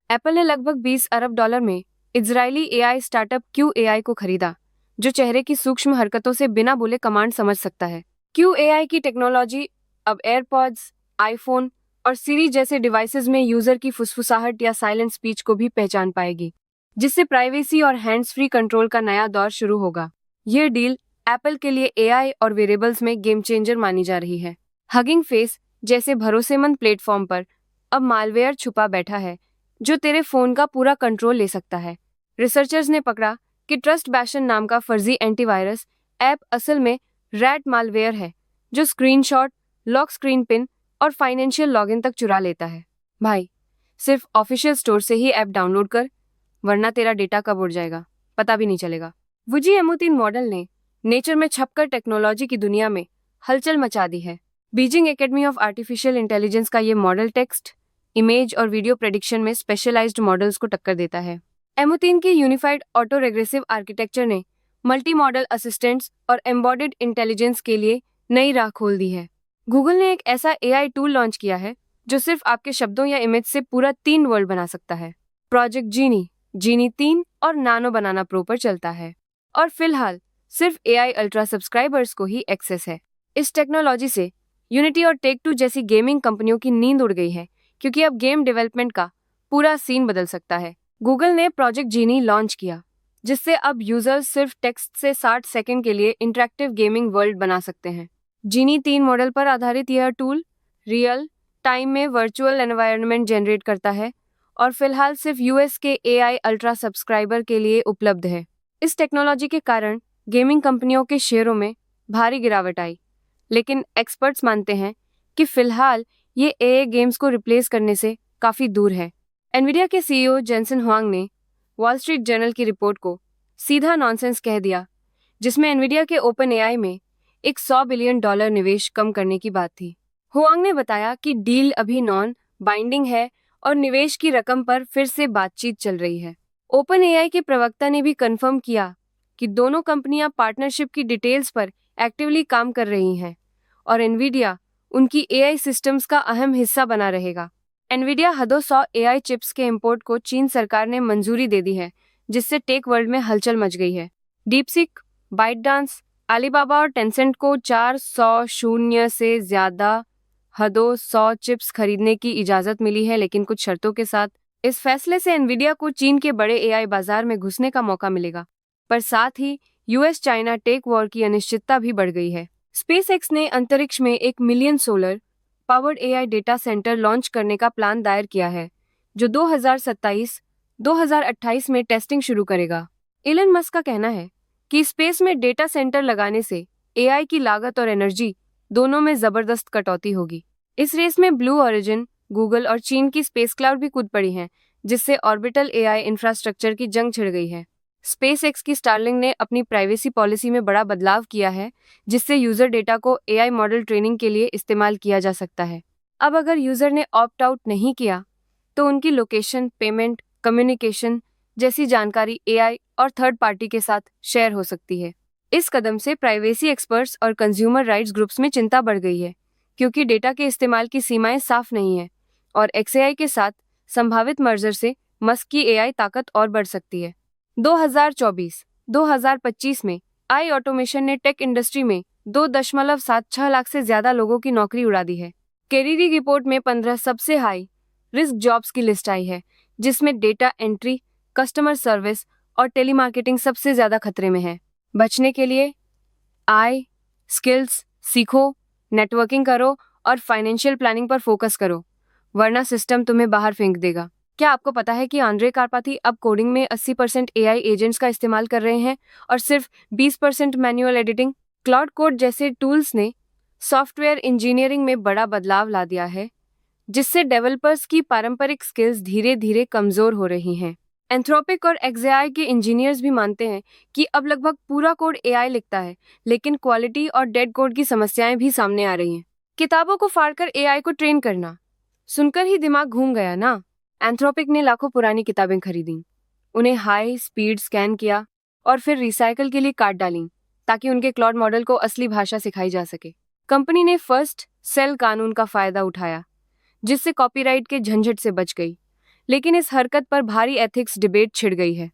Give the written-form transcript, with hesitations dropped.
Apple ने लगभग 20 अरब dollar में Israeli AI startup Q AI को खरीदा, जो चेहरे की सूक्ष्म हरकतों से बिना बोले कमांड समझ सकता है। क्यू एआई की टेक्नोलॉजी अब एयरपॉड्स, आईफोन और सीरी जैसे डिवाइसेस में यूजर की फुसफुसाहट या साइलेंट स्पीच को भी पहचान पाएगी, जिससे प्राइवेसी और हैंड्स फ्री कंट्रोल का नया दौर शुरू होगा। यह डील एप्पल के लिए एआई और वेरेबल्स में गेम चेंजर मानी जा रही है। हगिंग फेस जैसे भरोसेमंद प्लेटफॉर्म पर अब मालवेयर छुपा बैठा है, जो तेरे फोन का पूरा कंट्रोल ले सकता है। रिसर्चर्स ने पकड़ा कि ट्रस्ट बैशन नाम का फर्जी एंटीवायरस ऐप असल में रैट मालवेयर है, जो स्क्रीनशॉट, लॉक स्क्रीन पिन और फाइनेंशियल लॉगिन तक चुरा लेता है। भाई, सिर्फ ऑफिशियल स्टोर से ही ऐप डाउनलोड कर, वरना तेरा डेटा कब उड़ जाएगा पता भी नहीं चलेगा। वुजी एमो3 मॉडल ने नेचर में छपकर टेक्नोलॉजी की दुनिया में हलचल मचा दी है। Beijing academy of artificial intelligence का ये मॉडल टेक्स्ट, इमेज और वीडियो प्रेडिक्शन में स्पेशलाइज्ड मॉडल्स को टक्कर देता है। एमो3 की यूनिफाइड ऑटो रेग्रेसिव आर्किटेक्चर ने मल्टी मॉडल असिस्टेंट्स और एम्बॉडेड इंटेलिजेंस के लिए नई राह खोल दी है। गूगल ने एक ऐसा एआई टूल लॉन्च किया है जो सिर्फ आपके शब्दों या इमेज से पूरा 3 वर्ड बना सकता है। प्रोजेक्ट जीनी 3 और नानो बनाना प्रो पर चलता है, और फिलहाल सिर्फ एआई अल्ट्रा सब्सक्राइबर्स को ही एक्सेस है। इस टेक्नोलॉजी से यूनिटी और टेक-2 जैसी गेमिंग कंपनियों की नींद उड़ गई है, क्योंकि अब गेम डेवलपमेंट का पूरा सीन बदल सकता है। गूगल ने प्रोजेक्ट जीनी लॉन्च किया, जिससे अब यूजर्स सिर्फ टेक्स्ट से 60 सेकंड के लिए इंटरैक्टिव गेमिंग वर्ल्ड बना सकते हैं। जीनी 3 मॉडल पर आधारित यह टूल रियल टाइम में वर्चुअल एनवायरनमेंट जनरेट करता है और फिलहाल सिर्फ यूएस के एआई अल्ट्रा सब्सक्राइबर के लिए उपलब्ध है। इस टेक्नोलॉजी के कारण गेमिंग कंपनियों के शेयरों में भारी गिरावट आई, लेकिन एक्सपर्ट्स मानते हैं कि फिलहाल ये एआई गेम्स को रिप्लेस करने से काफ़ी दूर है। एनवीडिया के सीईओ जेनसन हुआंग ने वॉल स्ट्रीट जर्नल की रिपोर्ट को सीधा नॉनसेंस कह दिया, जिसमें एनवीडिया के ओपन एआई में एक $100 बिलियन निवेश कम करने की बात थी। हुआंग ने बताया कि डील अभी नॉन बाइंडिंग है और निवेश की रकम पर फिर से बातचीत चल रही है। ओपन एआई के प्रवक्ता ने भी कंफर्म किया कि दोनों कंपनियां पार्टनरशिप की डिटेल्स पर एक्टिवली काम कर रही हैं और एनवीडिया उनकी एआई सिस्टम्स का अहम हिस्सा बना रहेगा। एनवीडिया हदों 100 एआई चिप्स के इंपोर्ट को चीन सरकार ने मंजूरी दे दी है, जिससे टेक वर्ल्ड में हलचल मच गई है। डीपसीक, बाइटडांस, अलीबाबा और टेंसेंट को 400 से ज्यादा हदों 100 चिप्स खरीदने की इजाजत मिली है, लेकिन कुछ शर्तों के साथ। इस फैसले से एनवीडिया को चीन के बड़े एआई बाजार में घुसने का मौका मिलेगा, पर साथ ही यूएस चाइना टेक वॉर की अनिश्चितता भी बढ़ गई है। स्पेसएक्स ने अंतरिक्ष में 1 million solar powered AI data centre launch करने का प्लान दायर किया है, जो 2027-2028 में टेस्टिंग शुरू करेगा। इलन मस्क का कहना है कि स्पेस में डेटा सेंटर लगाने से एआई की लागत और एनर्जी दोनों में जबरदस्त कटौती होगी। इस रेस में ब्लू ओरिजिन, गूगल और चीन की स्पेस क्लाउड भी कूद पड़ी हैं, जिससे ऑर्बिटल एआई इंफ्रास्ट्रक्चर की जंग छिड़ गई है। स्पेसएक्स की स्टारलिंक ने अपनी प्राइवेसी पॉलिसी में बड़ा बदलाव किया है, जिससे यूजर डेटा को एआई मॉडल ट्रेनिंग के लिए इस्तेमाल किया जा सकता है। अब अगर यूजर ने ऑप्ट आउट नहीं किया, तो उनकी लोकेशन, पेमेंट, कम्युनिकेशन जैसी जानकारी एआई और थर्ड पार्टी के साथ शेयर हो सकती है। इस कदम से प्राइवेसी एक्सपर्ट्स और कंज्यूमर राइट्स ग्रुप्स में चिंता बढ़ गई है, क्योंकि डेटा के इस्तेमाल की सीमाएं साफ नहीं है और एक्सएआई के साथ संभावित मर्जर से मस्क की एआई ताकत और बढ़ सकती है। 2024-2025 में आई ऑटोमेशन ने टेक इंडस्ट्री में 2.76 लाख से ज्यादा लोगों की नौकरी उड़ा दी है। कैरियर रिपोर्ट में 15 सबसे हाई रिस्क जॉब्स की लिस्ट आई है, जिसमें डेटा एंट्री, कस्टमर सर्विस और टेलीमार्केटिंग सबसे ज्यादा खतरे में है। बचने के लिए स्किल्स सीखो, नेटवर्किंग करो और फाइनेंशियल प्लानिंग पर फोकस करो, वरना सिस्टम तुम्हें बाहर फेंक देगा। क्या आपको पता है कि आंद्रे कारपाथी अब कोडिंग में 80% एआई एजेंट्स का इस्तेमाल कर रहे हैं और सिर्फ 20% मैनुअल एडिटिंग? क्लाउड कोड जैसे टूल्स ने सॉफ्टवेयर इंजीनियरिंग में बड़ा बदलाव ला दिया है, जिससे डेवलपर्स की पारंपरिक स्किल्स धीरे धीरे कमजोर हो रही हैं। एंथ्रोपिक और एक्सएआई के इंजीनियर्स भी मानते हैं कि अब लगभग पूरा कोड एआई लिखता है, लेकिन क्वालिटी और डेड कोड की समस्याएं भी सामने आ रही हैं। किताबों को फाड़कर एआई को ट्रेन करना, सुनकर ही दिमाग घूम गया ना? एंथ्रोपिक ने लाखों पुरानी किताबें खरीदी, उन्हें हाई स्पीड स्कैन किया और फिर रिसाइकल के लिए काट डाली, ताकि उनके क्लाउड मॉडल को असली भाषा सिखाई जा सके। कंपनी ने फर्स्ट सेल कानून का फायदा उठाया, जिससे कॉपीराइट के झंझट से बच गई, लेकिन इस हरकत पर भारी एथिक्स डिबेट छिड़ गई है।